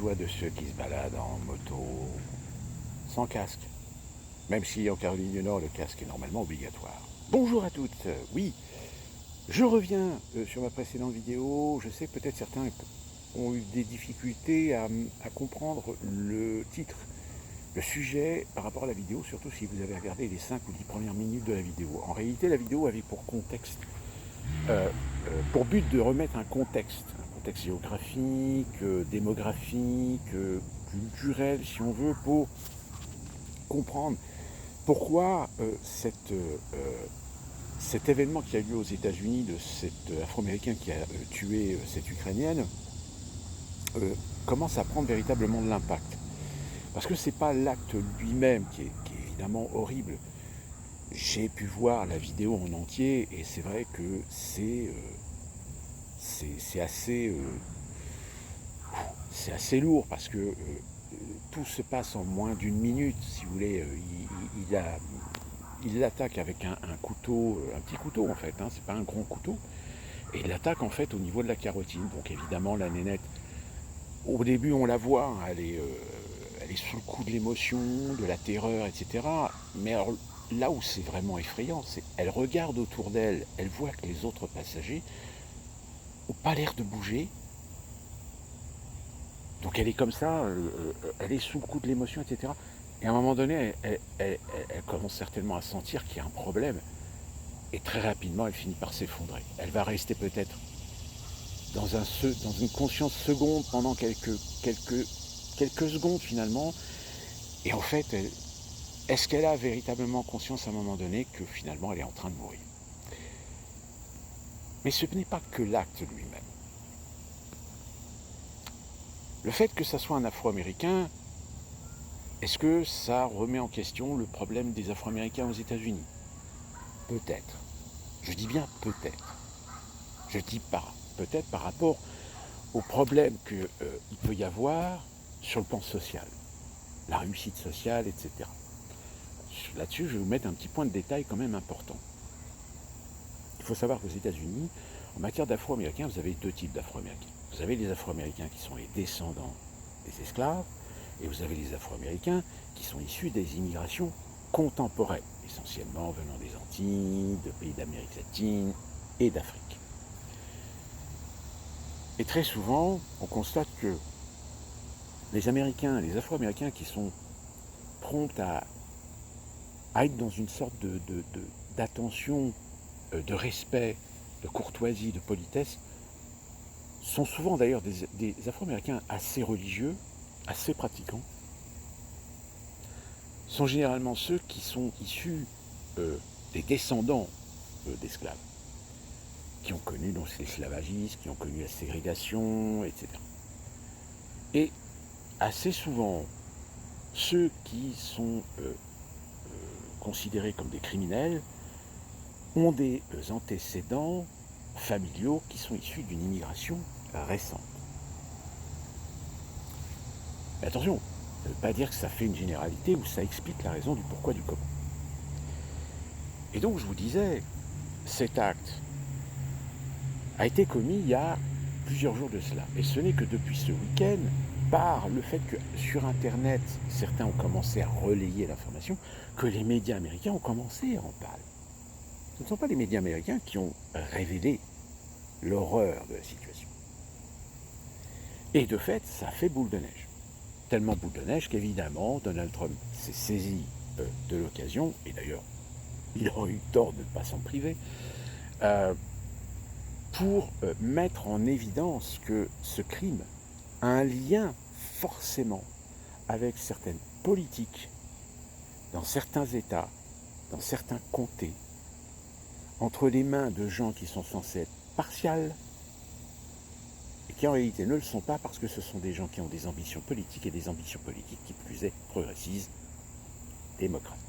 méfie-toi de ceux qui se baladent en moto sans casque. Même si en Caroline du Nord, le casque est normalement obligatoire. Bonjour à toutes, oui, je reviens sur ma précédente vidéo. Je sais que peut-être certains ont eu des difficultés à comprendre le titre, le sujet par rapport à la vidéo, surtout si vous avez regardé les 5 ou 10 premières minutes de la vidéo. En réalité, la vidéo avait pour contexte, pour but de remettre un contexte géographique, démographique, culturel, si on veut, pour comprendre pourquoi cet événement qui a eu lieu aux États-Unis de cet Afro-Américain qui a tué cette Ukrainienne commence à prendre véritablement de l'impact. Parce que c'est pas l'acte lui-même qui est évidemment horrible. J'ai pu voir la vidéo en entier et c'est vrai que c'est assez lourd parce que tout se passe en moins d'une minute, si vous voulez. Il l'attaque avec un couteau, un petit couteau en fait, hein, c'est pas un grand couteau, et il l'attaque en fait au niveau de la carotide. Donc évidemment la nénette, au début on la voit, hein, elle est sous le coup de l'émotion, de la terreur, etc. Mais alors, là où c'est vraiment effrayant, c'est qu'elle regarde autour d'elle, elle voit que les autres passagers n'ont pas l'air de bouger. Donc elle est comme ça, elle est sous le coup de l'émotion, etc. Et à un moment donné, elle commence certainement à sentir qu'il y a un problème. Et très rapidement, elle finit par s'effondrer. Elle va rester peut-être dans une conscience seconde pendant quelques secondes finalement. Et en fait, est-ce qu'elle a véritablement conscience à un moment donné que finalement elle est en train de mourir? Mais ce n'est pas que l'acte lui-même. Le fait que ça soit un Afro-Américain, est-ce que ça remet en question le problème des Afro-Américains aux États-Unis? Peut-être. Je dis bien peut-être. Je dis peut-être par rapport au problème qu'il peut y avoir sur le plan social, la réussite sociale, etc. Là-dessus, je vais vous mettre un petit point de détail quand même important. Il faut savoir qu'aux États-Unis, en matière d'Afro-Américains, vous avez deux types d'Afro-Américains. Vous avez les Afro-Américains qui sont les descendants des esclaves, et vous avez les Afro-Américains qui sont issus des immigrations contemporaines, essentiellement venant des Antilles, de pays d'Amérique latine et d'Afrique. Et très souvent, on constate que les Américains, les Afro-Américains qui sont prompts à être dans une sorte d'attention, de respect, de courtoisie, de politesse, sont souvent d'ailleurs des Afro-Américains assez religieux, assez pratiquants, sont généralement ceux qui sont issus des descendants d'esclaves, qui ont connu donc l'esclavagisme, qui ont connu la ségrégation, etc. Et assez souvent, ceux qui sont considérés comme des criminels ont des antécédents familiaux qui sont issus d'une immigration récente. Mais attention, ça ne veut pas dire que ça fait une généralité ou ça explique la raison du pourquoi du comment. Et donc je vous disais, cet acte a été commis il y a plusieurs jours de cela. Et ce n'est que depuis ce week-end, par le fait que sur Internet, certains ont commencé à relayer l'information, que les médias américains ont commencé à en parler. Ce ne sont pas les médias américains qui ont révélé l'horreur de la situation. Et de fait, ça fait boule de neige. Tellement boule de neige qu'évidemment, Donald Trump s'est saisi de l'occasion, et d'ailleurs, il aurait eu tort de ne pas s'en priver, pour mettre en évidence que ce crime a un lien forcément avec certaines politiques dans certains États, dans certains comtés, entre les mains de gens qui sont censés être partials et qui en réalité ne le sont pas parce que ce sont des gens qui ont des ambitions politiques et des ambitions politiques qui plus est progressistes, démocrates.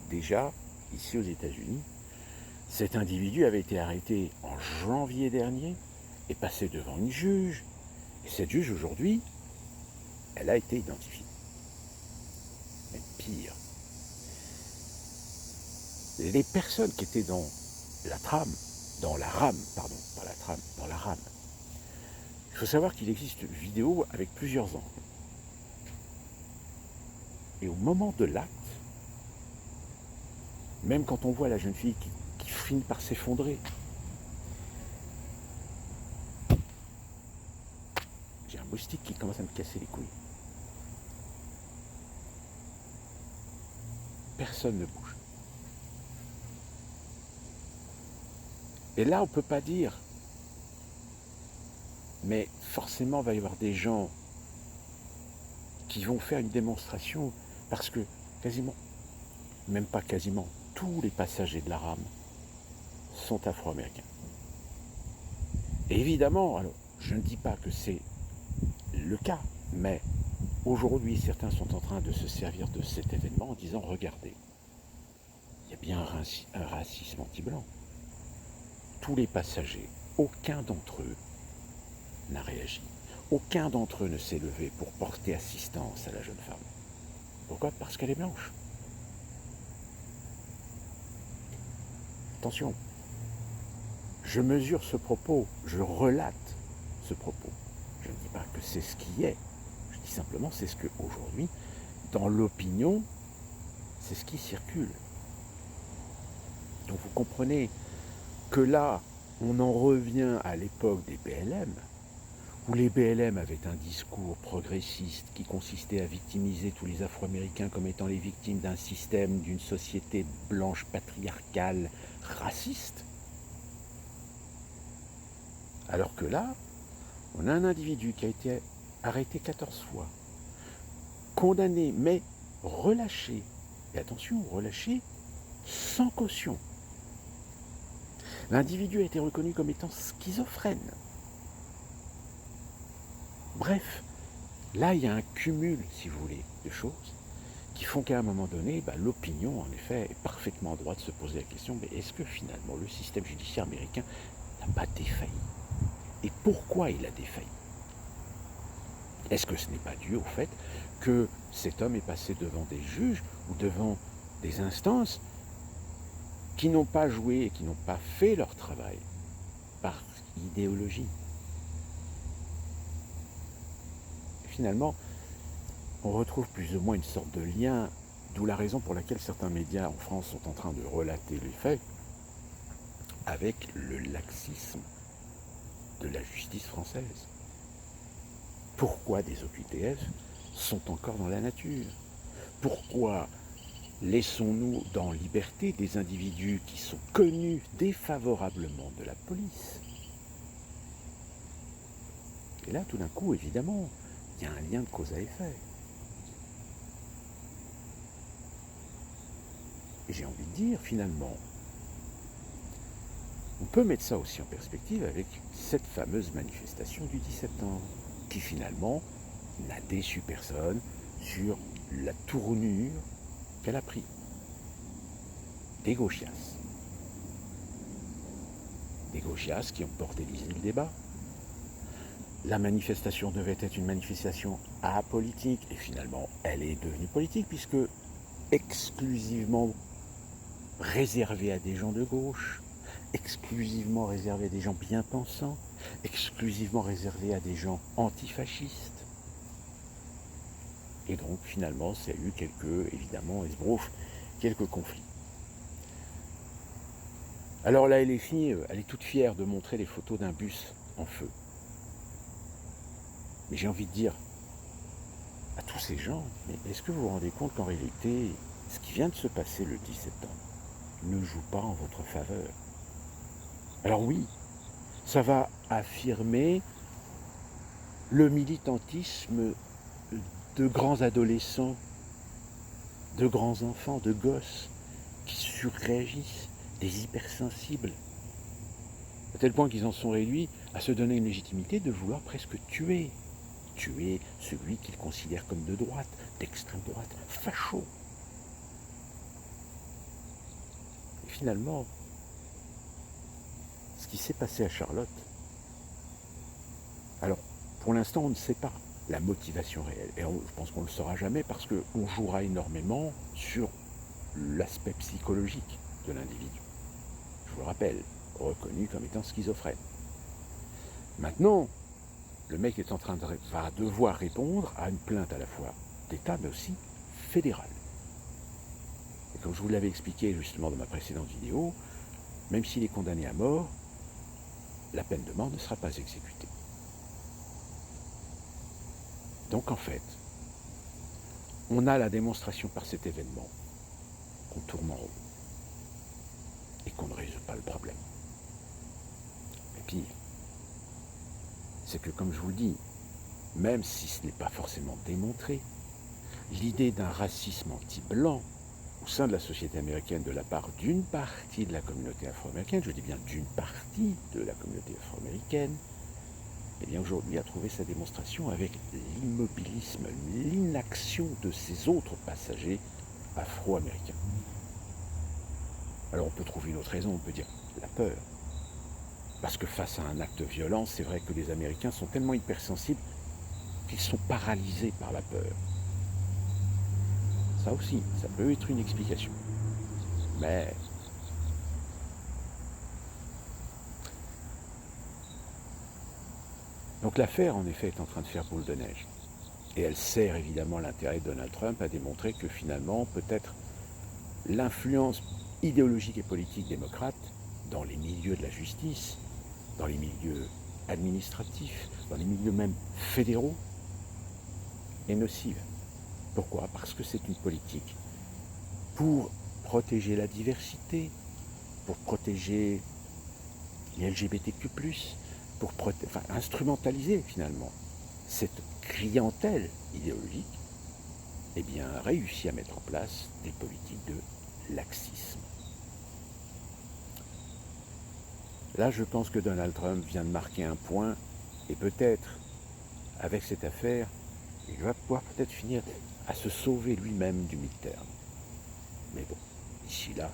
Déjà, ici aux États-Unis, cet individu avait été arrêté en janvier dernier et passé devant une juge. Et cette juge, aujourd'hui, elle a été identifiée. Même pire. Les personnes qui étaient dans la rame, Il faut savoir qu'il existe une vidéo avec plusieurs angles. Et au moment de l'acte, même quand on voit la jeune fille qui finit par s'effondrer, j'ai un moustique qui commence à me casser les couilles. Personne ne bouge. Et là, on ne peut pas dire, mais forcément, il va y avoir des gens qui vont faire une démonstration, parce que quasiment, même pas quasiment, tous les passagers de la rame sont afro-américains. Et évidemment, alors, je ne dis pas que c'est le cas, mais aujourd'hui, certains sont en train de se servir de cet événement en disant, regardez, il y a bien un racisme anti-blanc. Tous les passagers, aucun d'entre eux n'a réagi. Aucun d'entre eux ne s'est levé pour porter assistance à la jeune femme. Pourquoi? Parce qu'elle est blanche. Attention, je mesure ce propos, je relate ce propos. Je ne dis pas que c'est ce qui est, je dis simplement c'est ce qu'aujourd'hui, dans l'opinion, c'est ce qui circule. Donc vous comprenez que là, on en revient à l'époque des BLM, où les BLM avaient un discours progressiste qui consistait à victimiser tous les Afro-Américains comme étant les victimes d'un système, d'une société blanche, patriarcale, raciste. Alors que là, on a un individu qui a été arrêté 14 fois, condamné, mais relâché. Et attention, relâché sans caution. L'individu a été reconnu comme étant schizophrène. Bref, là, il y a un cumul, si vous voulez, de choses qui font qu'à un moment donné, l'opinion, en effet, est parfaitement en droit de se poser la question, mais est-ce que finalement le système judiciaire américain n'a pas défailli? Et pourquoi il a défailli? Est-ce que ce n'est pas dû au fait que cet homme est passé devant des juges ou devant des instances qui n'ont pas joué et qui n'ont pas fait leur travail par idéologie? Et finalement, on retrouve plus ou moins une sorte de lien, d'où la raison pour laquelle certains médias en France sont en train de relater les faits avec le laxisme de la justice française. Pourquoi des OQTF sont encore dans la nature? Pourquoi laissons-nous dans liberté des individus qui sont connus défavorablement de la police? Et là, tout d'un coup, évidemment, il y a un lien de cause à effet. Et j'ai envie de dire, finalement, on peut mettre ça aussi en perspective avec cette fameuse manifestation du 10 septembre, qui finalement n'a déçu personne sur la tournure qu'elle a pris. Des gauchias. Des gauchias qui ont portélisé le débat. La manifestation devait être une manifestation apolitique, et finalement, elle est devenue politique, puisque exclusivement réservée à des gens de gauche, exclusivement réservée à des gens bien pensants, exclusivement réservée à des gens antifascistes. Et donc, finalement, ça a eu évidemment, esbrouf, quelques conflits. Alors la LFI, elle est toute fière de montrer les photos d'un bus en feu. Mais j'ai envie de dire à tous ces gens, mais est-ce que vous vous rendez compte qu'en réalité, ce qui vient de se passer le 10 septembre ne joue pas en votre faveur? Alors oui, ça va affirmer le militantisme de grands adolescents, de grands enfants, de gosses qui surréagissent, des hypersensibles, à tel point qu'ils en sont réduits à se donner une légitimité de vouloir presque tuer celui qu'ils considèrent comme de droite, d'extrême droite, facho. Et finalement, ce qui s'est passé à Charlotte, alors pour l'instant on ne sait pas la motivation réelle, et je pense qu'on ne le saura jamais parce qu'on jouera énormément sur l'aspect psychologique de l'individu. Je vous le rappelle, reconnu comme étant schizophrène. Maintenant, le mec est en train va devoir répondre à une plainte à la fois d'État, mais aussi fédérale. Et comme je vous l'avais expliqué justement dans ma précédente vidéo, même s'il est condamné à mort, la peine de mort ne sera pas exécutée. Donc en fait, on a la démonstration par cet événement qu'on tourne en rond et qu'on ne résout pas le problème. Et pire, c'est que comme je vous le dis, même si ce n'est pas forcément démontré, l'idée d'un racisme anti-blanc au sein de la société américaine de la part d'une partie de la communauté afro-américaine, je dis bien d'une partie de la communauté afro-américaine, eh bien aujourd'hui a trouvé sa démonstration avec l'immobilisme, l'inaction de ces autres passagers afro-américains. Alors on peut trouver une autre raison, on peut dire la peur. Parce que face à un acte violent, c'est vrai que les Américains sont tellement hypersensibles qu'ils sont paralysés par la peur. Ça aussi, ça peut être une explication. Mais donc l'affaire, en effet, est en train de faire boule de neige. Et elle sert évidemment l'intérêt de Donald Trump à démontrer que finalement, peut-être, l'influence idéologique et politique démocrate dans les milieux de la justice, dans les milieux administratifs, dans les milieux même fédéraux, est nocive. Pourquoi? Parce que c'est une politique pour protéger la diversité, pour protéger les LGBTQ+, pour instrumentaliser finalement cette clientèle idéologique, eh bien, réussit à mettre en place des politiques de laxisme. Là, je pense que Donald Trump vient de marquer un point, et peut-être, avec cette affaire, il va pouvoir peut-être finir à se sauver lui-même du midterm. Mais bon, d'ici là,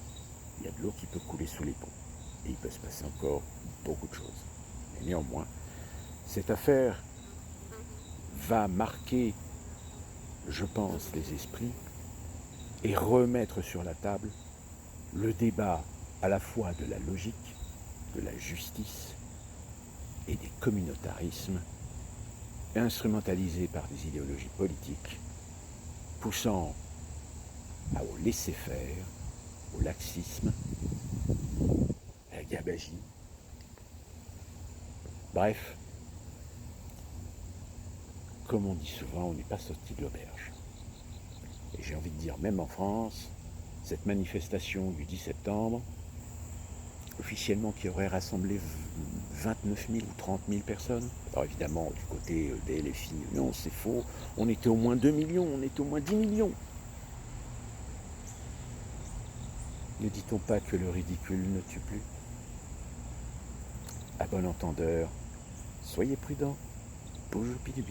il y a de l'eau qui peut couler sous les ponts. Et il peut se passer encore beaucoup de choses. Mais néanmoins, cette affaire va marquer, je pense, les esprits et remettre sur la table le débat à la fois de la logique, de la justice et des communautarismes instrumentalisés par des idéologies politiques, poussant au laisser-faire, au laxisme, à la gabegie. Bref, comme on dit souvent, on n'est pas sorti de l'auberge. Et j'ai envie de dire, même en France, cette manifestation du 10 septembre, officiellement qui aurait rassemblé 29 000 ou 30 000 personnes. Alors évidemment, du côté des LFI, non, c'est faux. On était au moins 2 millions, on était au moins 10 millions. Ne dit-on pas que le ridicule ne tue plus? À bon entendeur, soyez prudents, pour le bien.